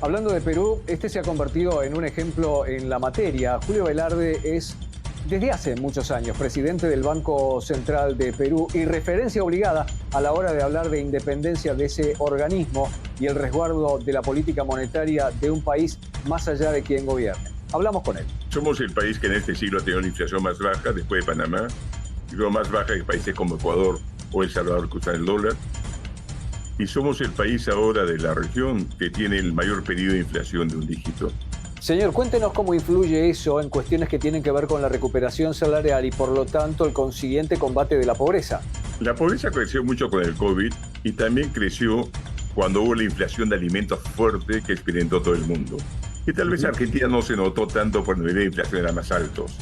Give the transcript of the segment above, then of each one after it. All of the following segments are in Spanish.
Hablando de Perú, este se ha convertido en un ejemplo en la materia. Julio Velarde es, desde hace muchos años, presidente del Banco Central de Perú y referencia obligada a la hora de hablar de independencia de ese organismo y el resguardo de la política monetaria de un país más allá de quien gobierne. Hablamos con él. Somos el país que en este siglo ha tenido la inflación más baja después de Panamá, y luego más baja que países como Ecuador o El Salvador que usan el dólar. Y somos el país ahora de la región que tiene el mayor periodo de inflación de un dígito. Señor, cuéntenos cómo influye eso en cuestiones que tienen que ver con la recuperación salarial y por lo tanto el consiguiente combate de la pobreza. La pobreza creció mucho con el COVID y también creció cuando hubo la inflación de alimentos fuerte que experimentó todo el mundo. Y tal vez Argentina no se notó tanto por el nivel de inflación era más altos.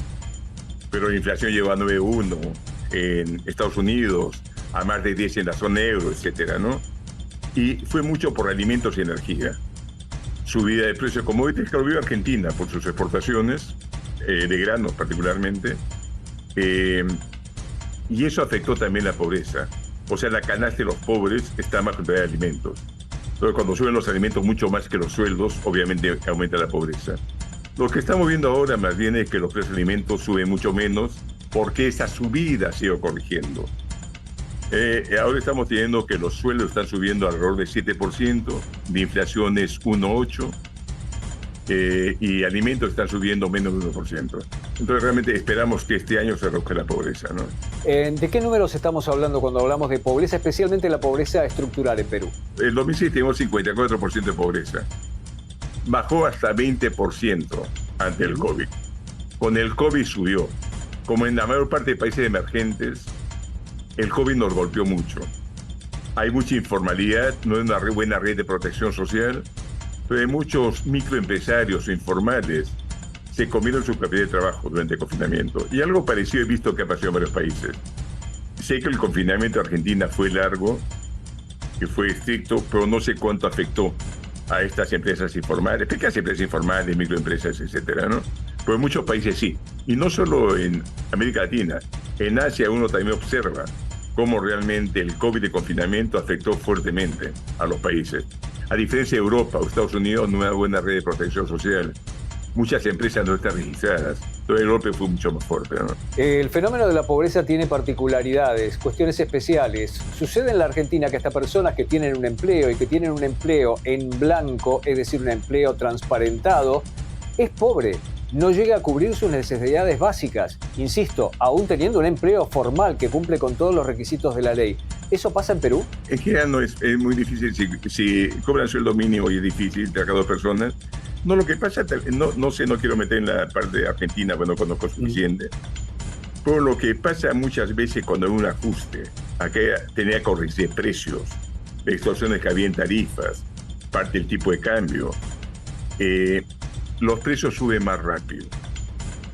Pero la inflación llegó a 9,1 en Estados Unidos, a más de 10 en la zona euro, etcétera, ¿no? Y fue mucho por alimentos y energía. Subida de precios de commodities que lo vio Argentina por sus exportaciones, de granos particularmente, y eso afectó también la pobreza. O sea, la canasta de los pobres está más contra de alimentos. Entonces, cuando suben los alimentos mucho más que los sueldos, obviamente aumenta la pobreza. Lo que estamos viendo ahora más bien es que los precios de alimentos suben mucho menos porque esa subida se ha ido corrigiendo. Ahora estamos teniendo que los sueldos están subiendo alrededor del 7%, de inflación es 1,8%, y alimentos están subiendo menos de 1%. Entonces realmente esperamos que este año se reduzca la pobreza, ¿no? ¿De qué números estamos hablando cuando hablamos de pobreza, especialmente la pobreza estructural en Perú? En 2006 teníamos 54% de pobreza. Bajó hasta 20% ante el COVID. Con el COVID subió. Como en la mayor parte de países emergentes, el COVID nos golpeó mucho. Hay mucha informalidad, no hay una buena red de protección social, pero hay muchos microempresarios informales se comieron su capacidad de trabajo durante el confinamiento. Y algo parecido he visto que ha pasado en varios países. Sé que el confinamiento de Argentina fue largo, que fue estricto, pero no sé cuánto afectó a estas empresas informales, pequeñas empresas informales, microempresas, etcétera, ¿no? Pero en muchos países sí. Y no solo en América Latina, en Asia uno también observa cómo realmente el COVID de confinamiento afectó fuertemente a los países. A diferencia de Europa o Estados Unidos, no hay una buena red de protección social. Muchas empresas no están registradas. Todo el golpe fue mucho más fuerte, ¿no? El fenómeno de la pobreza tiene particularidades, cuestiones especiales. Sucede en la Argentina que estas personas que tienen un empleo y que tienen un empleo en blanco, es decir, un empleo transparentado, es pobre. No llega a cubrir sus necesidades básicas. Insisto, aún teniendo un empleo formal que cumple con todos los requisitos de la ley. ¿Eso pasa en Perú? En general no es muy difícil. Si cobran sueldo mínimo y es difícil trabajar a dos personas. No, lo que pasa, no sé, no quiero meter en la parte de Argentina, bueno, conozco suficiente. Pero lo que pasa muchas veces cuando hay un ajuste, acá tenía que corregir precios, extorsiones que había en tarifas, parte del tipo de cambio, los precios suben más rápido.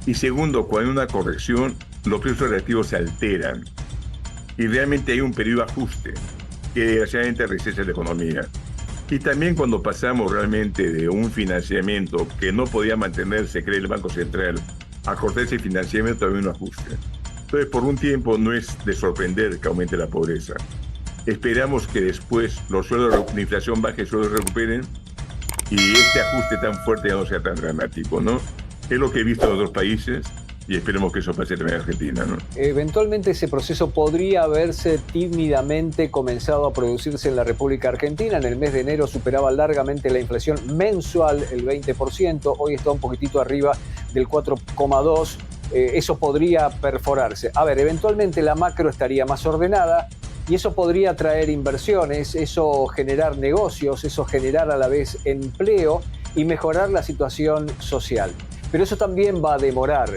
Y segundo, cuando hay una corrección, los precios relativos se alteran. Y realmente hay un periodo de ajuste que desgraciadamente recesa la economía. Y también cuando pasamos realmente de un financiamiento que no podía mantenerse, cree el Banco Central, a cortar ese financiamiento, había un ajuste. Entonces, por un tiempo no es de sorprender que aumente la pobreza. Esperamos que después los sueldos de inflación baje, los sueldos recuperen, y este ajuste tan fuerte ya no sea tan dramático, ¿no? Es lo que he visto en otros países y esperemos que eso pase también en Argentina, ¿no? Eventualmente ese proceso podría haberse tímidamente comenzado a producirse en la República Argentina. En el mes de enero superaba largamente la inflación mensual, el 20%. Hoy está un poquitito arriba del 4,2%. Eso podría perforarse. A ver, eventualmente la macro estaría más ordenada. Y eso podría traer inversiones, eso generar negocios, eso generar a la vez empleo y mejorar la situación social. Pero eso también va a demorar,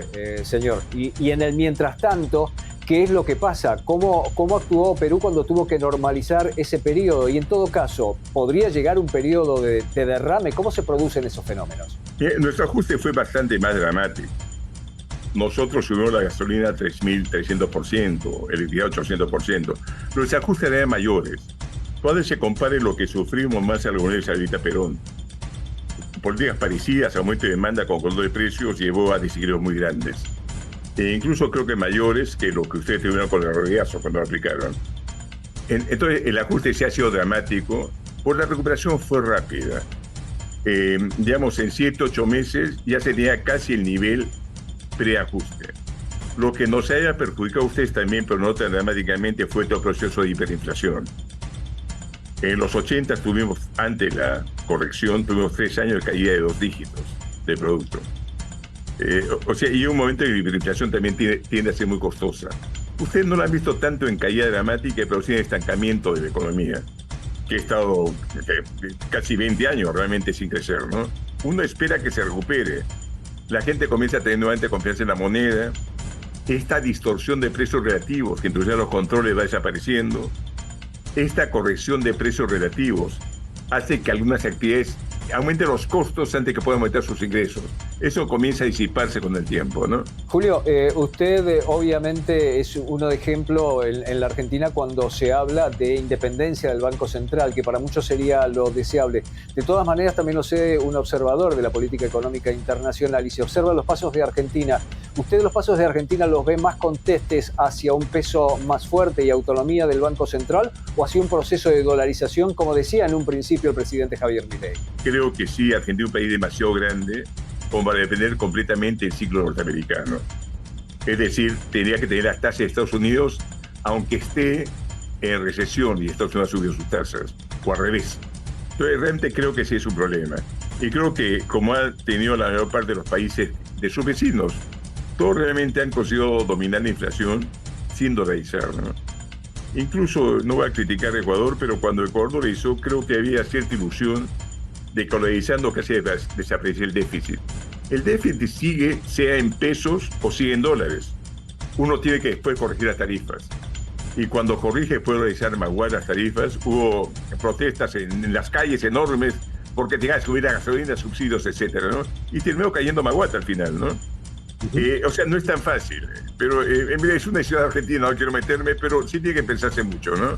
señor. Y en el mientras tanto, ¿qué es lo que pasa? ¿Cómo actuó Perú cuando tuvo que normalizar ese periodo? Y en todo caso, ¿podría llegar un periodo de derrame? ¿Cómo se producen esos fenómenos? Nuestro ajuste fue bastante más dramático. Nosotros subimos la gasolina 3.300%, electricidad 800%. Los ajustes eran mayores. Cuando se compare lo que sufrimos más al gobierno de Salvita Perón. Políticas parecidas, aumento de demanda con control de precios, llevó a desequilibrios muy grandes. Incluso creo que mayores que lo que ustedes tuvieron con el regazo cuando lo aplicaron. Entonces el ajuste se ha sido dramático, pues la recuperación fue rápida. digamos, en 7, 8 meses ya se tenía casi el nivel preajuste. Lo que nos haya perjudicado a ustedes también, pero no tan dramáticamente, fue todo el proceso de hiperinflación. En los 80 tuvimos, ante la corrección, tuvimos 3 años de caída de 2 dígitos de producto. O sea, y un momento en que la hiperinflación también tiende a ser muy costosa. Ustedes no la han visto tanto en caída dramática, pero sí en estancamiento de la economía, que ha estado casi 20 años realmente sin crecer, ¿no? Uno espera que se recupere. La gente comienza a tener nuevamente confianza en la moneda. Esta distorsión de precios relativos que introducían los controles va desapareciendo. Esta corrección de precios relativos hace que algunas actividades aumenten los costos antes que puedan aumentar sus ingresos. Eso comienza a disiparse con el tiempo, ¿no? Julio, usted obviamente es uno de ejemplo en la Argentina cuando se habla de independencia del Banco Central, que para muchos sería lo deseable. De todas maneras, también lo sé un observador de la política económica internacional y se observa los pasos de Argentina. ¿Usted los pasos de Argentina los ve más contestes hacia un peso más fuerte y autonomía del Banco Central o hacia un proceso de dolarización, como decía en un principio el presidente Javier Milei? Creo que sí, Argentina es un país demasiado grande como para depender completamente del ciclo norteamericano. Es decir, tendría que tener las tasas de Estados Unidos, aunque esté en recesión y Estados Unidos ha subido sus tasas, o al revés. Entonces, realmente creo que sí es un problema. Y creo que, como ha tenido la mayor parte de los países de sus vecinos, todos realmente han conseguido dominar la inflación sin dolarizar, ¿no? Incluso, no voy a criticar a Ecuador, pero cuando Ecuador lo hizo, creo que había cierta ilusión de colorizando casi desaparecer el déficit. El déficit sigue, sea en pesos o sigue en dólares. Uno tiene que después corregir las tarifas. Y cuando corrige puede realizar maguar las tarifas. Hubo protestas en las calles enormes porque tenía que subir la gasolina, subsidios, etcétera, ¿no? Y terminó cayendo maguata al final, ¿no? O sea, no es tan fácil. Pero en verdad es una ciudad argentina, no quiero meterme, pero sí tiene que pensarse mucho, ¿no?